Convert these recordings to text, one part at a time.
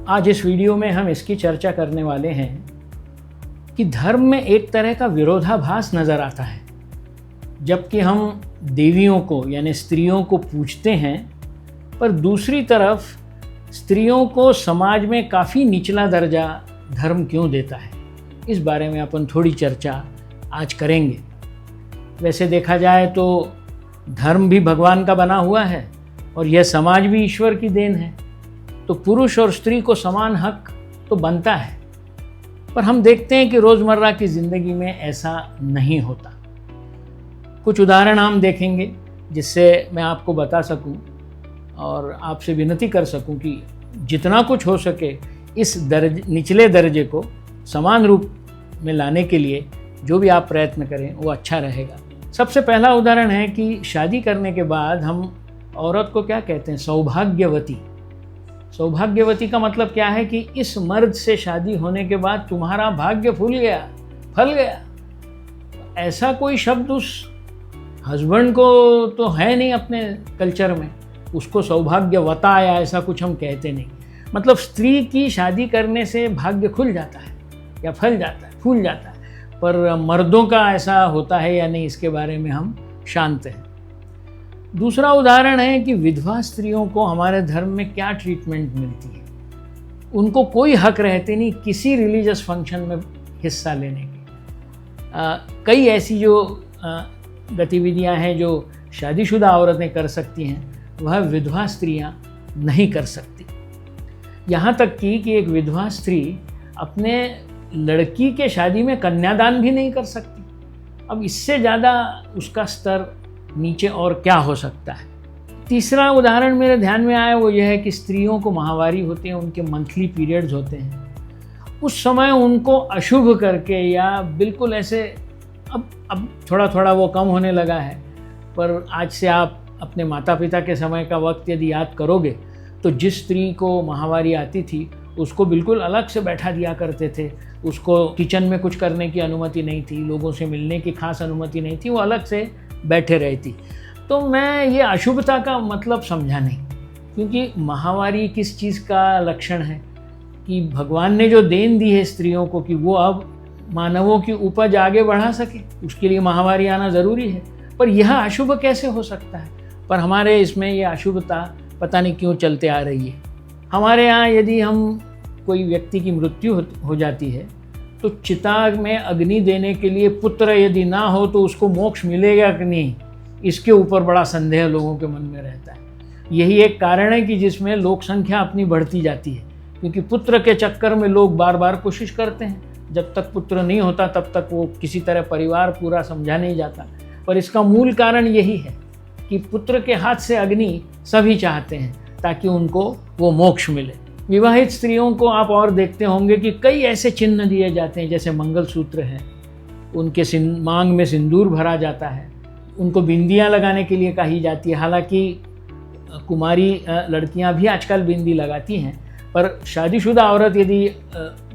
आज इस वीडियो में हम इसकी चर्चा करने वाले हैं कि धर्म में एक तरह का विरोधाभास नज़र आता है। जबकि हम देवियों को यानी स्त्रियों को पूजते हैं, पर दूसरी तरफ स्त्रियों को समाज में काफ़ी निचला दर्जा धर्म क्यों देता है, इस बारे में अपन थोड़ी चर्चा आज करेंगे। वैसे देखा जाए तो धर्म भी भगवान का बना हुआ है और यह समाज भी ईश्वर की देन है, तो पुरुष और स्त्री को समान हक तो बनता है। पर हम देखते हैं कि रोज़मर्रा की ज़िंदगी में ऐसा नहीं होता। कुछ उदाहरण हम देखेंगे जिससे मैं आपको बता सकूं और आपसे विनती कर सकूं कि जितना कुछ हो सके इस निचले दर्जे को समान रूप में लाने के लिए जो भी आप प्रयत्न करें वो अच्छा रहेगा। सबसे पहला उदाहरण है कि शादी करने के बाद हम औरत को क्या कहते हैं, सौभाग्यवती। सौभाग्यवती का मतलब क्या है कि इस मर्द से शादी होने के बाद तुम्हारा भाग्य फल गया। ऐसा कोई शब्द उस हस्बैंड को तो है नहीं अपने कल्चर में, उसको सौभाग्यवता या ऐसा कुछ हम कहते नहीं। मतलब स्त्री की शादी करने से भाग्य खुल जाता है या फूल जाता है, पर मर्दों का ऐसा होता है या नहीं, इसके बारे में हम शांत हैं। दूसरा उदाहरण है कि विधवा स्त्रियों को हमारे धर्म में क्या ट्रीटमेंट मिलती है। उनको कोई हक रहते नहीं किसी रिलीजियस फंक्शन में हिस्सा लेने की। कई ऐसी जो गतिविधियां हैं जो शादीशुदा औरतें कर सकती हैं, वह विधवा स्त्रियां नहीं कर सकती। यहाँ तक कि एक विधवा स्त्री अपने लड़की के शादी में कन्यादान भी नहीं कर सकती। अब इससे ज़्यादा उसका स्तर नीचे और क्या हो सकता है। तीसरा उदाहरण मेरे ध्यान में आया वो यह है कि स्त्रियों को माहवारी होते हैं, उनके मंथली पीरियड्स होते हैं। उस समय उनको अशुभ करके या बिल्कुल ऐसे अब थोड़ा थोड़ा वो कम होने लगा है, पर आज से आप अपने माता पिता के समय का वक्त यदि याद करोगे तो जिस स्त्री को माहवारी आती थी उसको बिल्कुल अलग से बैठा दिया करते थे। उसको किचन में कुछ करने की अनुमति नहीं थी, लोगों से मिलने की खास अनुमति नहीं थी, वो अलग से बैठे रहती। तो मैं ये अशुभता का मतलब समझा नहीं, क्योंकि माहवारी किस चीज़ का लक्षण है कि भगवान ने जो देन दी है स्त्रियों को कि वो अब मानवों की उपज आगे बढ़ा सके, उसके लिए माहवारी आना ज़रूरी है। पर यह अशुभ कैसे हो सकता है? पर हमारे इसमें ये अशुभता पता नहीं क्यों चलते आ रही है। हमारे यहाँ यदि हम कोई व्यक्ति की मृत्यु हो जाती है तो चिता में अग्नि देने के लिए पुत्र यदि ना हो तो उसको मोक्ष मिलेगा कि नहीं, इसके ऊपर बड़ा संदेह लोगों के मन में रहता है। यही एक कारण है कि जिसमें लोक संख्या अपनी बढ़ती जाती है, क्योंकि पुत्र के चक्कर में लोग बार बार कोशिश करते हैं। जब तक पुत्र नहीं होता तब तक वो किसी तरह परिवार पूरा समझा नहीं जाता। पर इसका मूल कारण यही है कि पुत्र के हाथ से अग्नि सभी चाहते हैं ताकि उनको वो मोक्ष मिले। विवाहित स्त्रियों को आप और देखते होंगे कि कई ऐसे चिन्ह दिए जाते हैं, जैसे मंगलसूत्र है, उनके मांग में सिंदूर भरा जाता है, उनको बिंदियां लगाने के लिए कही जाती है। हालांकि कुमारी लड़कियां भी आजकल बिंदी लगाती हैं, पर शादीशुदा औरत यदि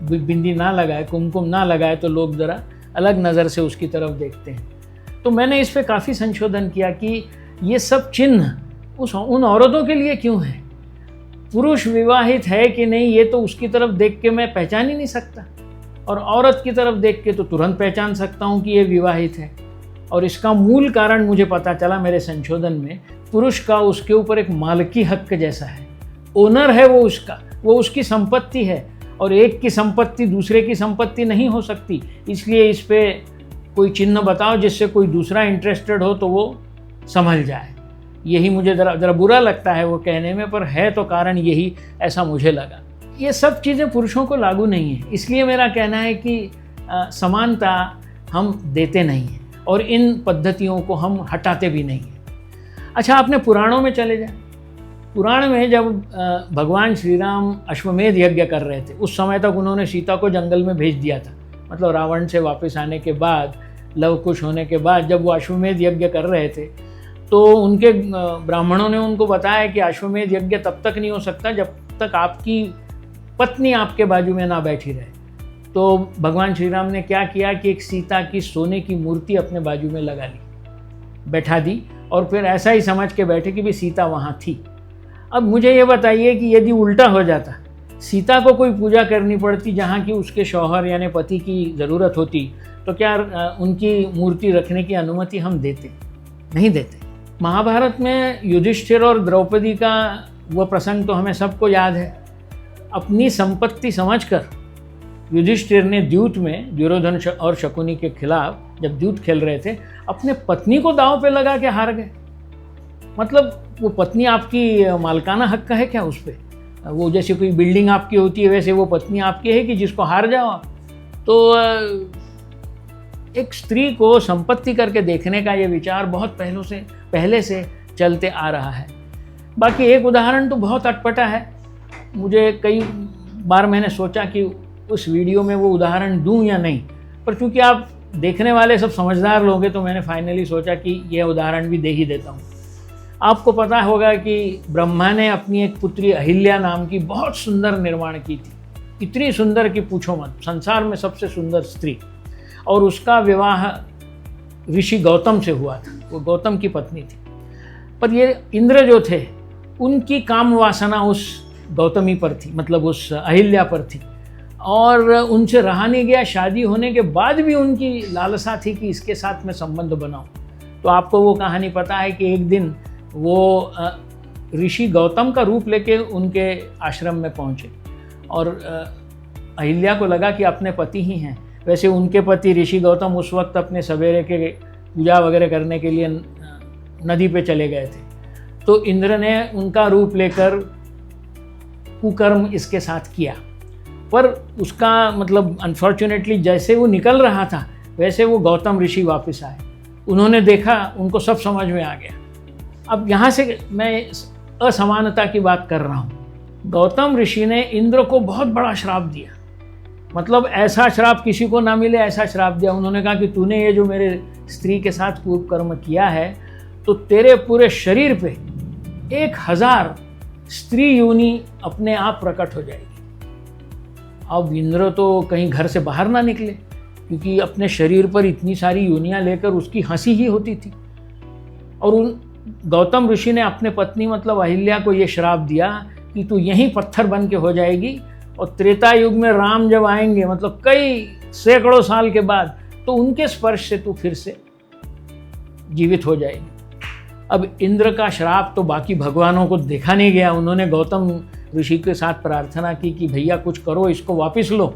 बिंदी ना लगाए, कुमकुम ना लगाए तो लोग ज़रा अलग नज़र से उसकी तरफ देखते हैं। तो मैंने इस पर काफ़ी संशोधन किया कि ये सब चिन्ह उन औरतों के लिए क्यों है। पुरुष विवाहित है कि नहीं ये तो उसकी तरफ देख के मैं पहचान ही नहीं सकता, और औरत की तरफ देख के तो तुरंत पहचान सकता हूँ कि ये विवाहित है। और इसका मूल कारण मुझे पता चला मेरे संशोधन में, पुरुष का उसके ऊपर एक मालकी हक जैसा है, ओनर है वो उसका, वो उसकी संपत्ति है, और एक की संपत्ति दूसरे की संपत्ति नहीं हो सकती। इसलिए इस पे कोई चिन्ह बताओ जिससे कोई दूसरा इंटरेस्टेड हो तो वो समझ जाए। यही मुझे ज़रा बुरा लगता है वो कहने में, पर है तो कारण यही, ऐसा मुझे लगा। ये सब चीज़ें पुरुषों को लागू नहीं है, इसलिए मेरा कहना है कि समानता हम देते नहीं हैं और इन पद्धतियों को हम हटाते भी नहीं हैं। अच्छा, आपने पुराणों में चले जाए। पुराण में जब भगवान श्री राम अश्वमेध यज्ञ कर रहे थे, उस समय तक उन्होंने सीता को जंगल में भेज दिया था। मतलब रावण से वापस आने के बाद, लव कुश होने के बाद जब वो अश्वमेध यज्ञ कर रहे थे तो उनके ब्राह्मणों ने उनको बताया कि अश्वमेध यज्ञ तब तक नहीं हो सकता जब तक आपकी पत्नी आपके बाजू में ना बैठी रहे। तो भगवान श्री राम ने क्या किया कि एक सीता की सोने की मूर्ति अपने बाजू में लगा ली, बैठा दी, और फिर ऐसा ही समझ के बैठे कि भी सीता वहाँ थी। अब मुझे ये बताइए कि यदि उल्टा हो जाता सीता को कोई पूजा करनी पड़ती जहाँ की उसके शौहर यानी पति की ज़रूरत होती, तो क्या उनकी मूर्ति रखने की अनुमति हम देते? नहीं देते। महाभारत में युधिष्ठिर और द्रौपदी का वह प्रसंग तो हमें सबको याद है। अपनी संपत्ति समझकर युधिष्ठिर ने द्यूत में दुर्योधन और शकुनी के खिलाफ जब द्यूत खेल रहे थे, अपने पत्नी को दांव पे लगा के हार गए। मतलब वो पत्नी आपकी मालकाना हक का है क्या उस पर? वो जैसे कोई बिल्डिंग आपकी होती है वैसे वो पत्नी आपकी है कि जिसको हार जाओ आप? तो एक स्त्री को संपत्ति करके देखने का ये विचार बहुत पहले से चलते आ रहा है। बाकी एक उदाहरण तो बहुत अटपटा है। मुझे कई बार मैंने सोचा कि उस वीडियो में वो उदाहरण दूं या नहीं, पर चूंकि आप देखने वाले सब समझदार लोग हैं तो मैंने फाइनली सोचा कि यह उदाहरण भी दे ही देता हूँ। आपको पता होगा कि ब्रह्मा ने अपनी एक पुत्री अहिल्या नाम की बहुत सुंदर निर्माण की थी। इतनी सुंदर कि पूछो मत, संसार में सबसे सुंदर स्त्री। और उसका विवाह ऋषि गौतम से हुआ था, वो गौतम की पत्नी थी। पर ये इंद्र जो थे उनकी काम वासना उस गौतमी पर थी, मतलब उस अहिल्या पर थी, और उनसे रहा नहीं गया। शादी होने के बाद भी उनकी लालसा थी कि इसके साथ मैं संबंध बनाऊं। तो आपको वो कहानी पता है कि एक दिन वो ऋषि गौतम का रूप लेके उनके आश्रम में पहुंचे और अहिल्या को लगा कि अपने पति ही हैं। वैसे उनके पति ऋषि गौतम उस वक्त अपने सवेरे के पूजा वगैरह करने के लिए नदी पे चले गए थे। तो इंद्र ने उनका रूप लेकर कुकर्म इसके साथ किया, पर उसका मतलब अनफॉर्चुनेटली जैसे वो निकल रहा था वैसे वो गौतम ऋषि वापस आए। उन्होंने देखा, उनको सब समझ में आ गया। अब यहाँ से मैं असमानता की बात कर रहा हूँ। गौतम ऋषि ने इंद्र को बहुत बड़ा श्राप दिया, मतलब ऐसा श्राप किसी को ना मिले ऐसा श्राप दिया। उन्होंने कहा कि तूने ये जो मेरे स्त्री के साथ कुकर्म किया है तो तेरे पूरे शरीर पे 1000 स्त्री योनि अपने आप प्रकट हो जाएगी। अब इंद्र तो कहीं घर से बाहर ना निकले, क्योंकि अपने शरीर पर इतनी सारी योनियां लेकर उसकी हंसी ही होती थी। और उन गौतम ऋषि ने अपने पत्नी मतलब अहिल्या को ये श्राप दिया कि तू यहीं पत्थर बन के हो जाएगी, और त्रेता युग में राम जब आएंगे, मतलब कई सैकड़ों साल के बाद, तो उनके स्पर्श से तू फिर से जीवित हो जाएगी। अब इंद्र का श्राप तो बाकी भगवानों को देखा नहीं गया। उन्होंने गौतम ऋषि के साथ प्रार्थना की कि भैया कुछ करो, इसको वापस लो।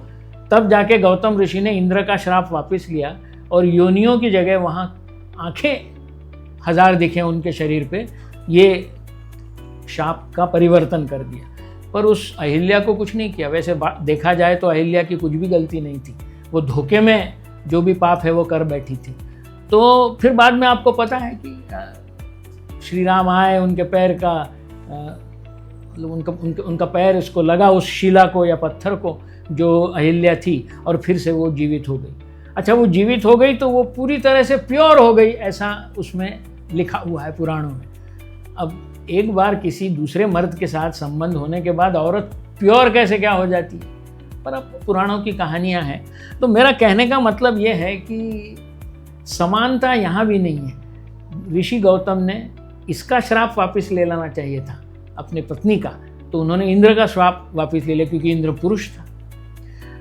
तब जाके गौतम ऋषि ने इंद्र का श्राप वापस लिया और योनियों की जगह वहाँ आंखें 1000 दिखे उनके शरीर पे। ये शाप का परिवर्तन कर दिया, पर उस अहिल्या को कुछ नहीं किया। वैसे देखा जाए तो अहिल्या की कुछ भी गलती नहीं थी, वो धोखे में जो भी पाप है वो कर बैठी थी। तो फिर बाद में आपको पता है कि श्री राम आए, उनके पैर का उनका पैर इसको लगा, उस शिला को या पत्थर को जो अहिल्या थी, और फिर से वो जीवित हो गई। अच्छा, वो जीवित हो गई तो वो पूरी तरह से प्योर हो गई, ऐसा उसमें लिखा हुआ है पुराणों में। अब एक बार किसी दूसरे मर्द के साथ संबंध होने के बाद औरत प्योर कैसे क्या हो जाती है, पर अब पुराणों की कहानियां हैं। तो मेरा कहने का मतलब ये है कि समानता यहाँ भी नहीं है। ऋषि गौतम ने इसका श्राप वापस ले लेना चाहिए था अपनी पत्नी का, तो उन्होंने इंद्र का श्राप वापस ले लिया क्योंकि इंद्र पुरुष था।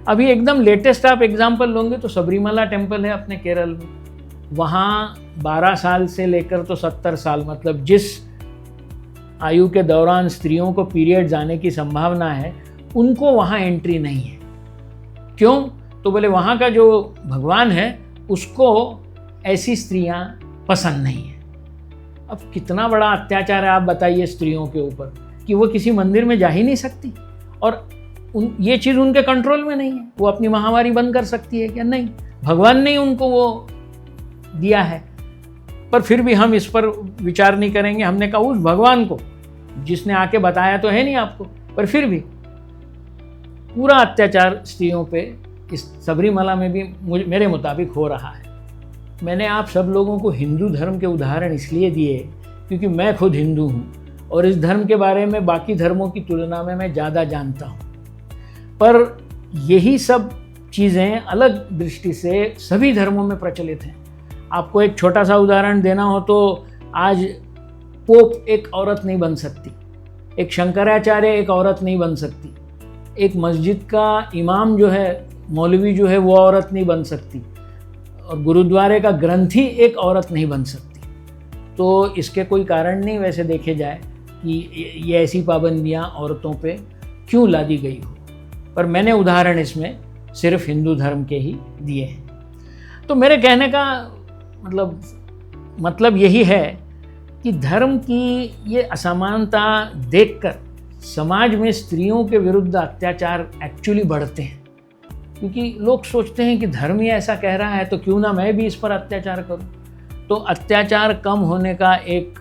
अभी एकदम लेटेस्ट आप एग्जाम्पल लोगे तो सबरीमला टेम्पल है अपने केरल में। वहाँ 12 साल से लेकर तो 70 साल, मतलब जिस आयु के दौरान स्त्रियों को पीरियड्स आने की संभावना है, उनको वहाँ एंट्री नहीं है। क्यों? तो बोले वहाँ का जो भगवान है उसको ऐसी स्त्रियाँ पसंद नहीं है। अब कितना बड़ा अत्याचार है आप बताइए स्त्रियों के ऊपर, कि वो किसी मंदिर में जा ही नहीं सकती, और ये चीज़ उनके कंट्रोल में नहीं है। वो अपनी महामारी बंद कर सकती है क्या? नहीं, भगवान ने उनको वो दिया है। पर फिर भी हम इस पर विचार नहीं करेंगे। हमने कहा उस भगवान को जिसने आके बताया तो है नहीं आपको, पर फिर भी पूरा अत्याचार स्त्रियों पे इस सबरीमला में भी मेरे मुताबिक हो रहा है। मैंने आप सब लोगों को हिंदू धर्म के उदाहरण इसलिए दिए क्योंकि मैं खुद हिंदू हूँ और इस धर्म के बारे में बाकी धर्मों की तुलना में मैं ज़्यादा जानता हूँ। पर यही सब चीज़ें अलग दृष्टि से सभी धर्मों में प्रचलित हैं। आपको एक छोटा सा उदाहरण देना हो तो आज पोप एक औरत नहीं बन सकती, एक शंकराचार्य एक औरत नहीं बन सकती, एक मस्जिद का इमाम जो है, मौलवी जो है, वो औरत नहीं बन सकती, और गुरुद्वारे का ग्रंथी एक औरत नहीं बन सकती। तो इसके कोई कारण नहीं वैसे देखे जाए कि ये ऐसी पाबंदियां औरतों पे क्यों लादी गई हो, पर मैंने उदाहरण इसमें सिर्फ हिंदू धर्म के ही दिए हैं। तो मेरे कहने का मतलब यही है कि धर्म की ये असमानता देखकर समाज में स्त्रियों के विरुद्ध अत्याचार एक्चुअली बढ़ते हैं, क्योंकि लोग सोचते हैं कि धर्म ही ऐसा कह रहा है तो क्यों ना मैं भी इस पर अत्याचार करूं। तो अत्याचार कम होने का एक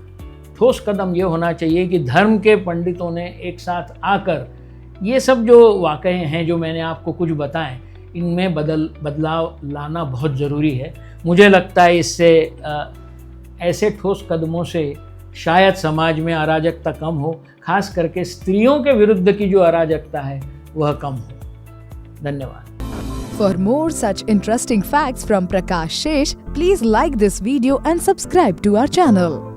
ठोस कदम ये होना चाहिए कि धर्म के पंडितों ने एक साथ आकर ये सब जो वाक़ये हैं जो मैंने आपको कुछ बताएं, इनमें बदलाव लाना बहुत ज़रूरी है। मुझे लगता है इससे ऐसे ठोस कदमों से शायद समाज में अराजकता कम हो, खास करके स्त्रियों के विरुद्ध की जो अराजकता है वह कम हो। धन्यवाद। For more such interesting facts from Prakash Shesh, please like this video and subscribe to our channel.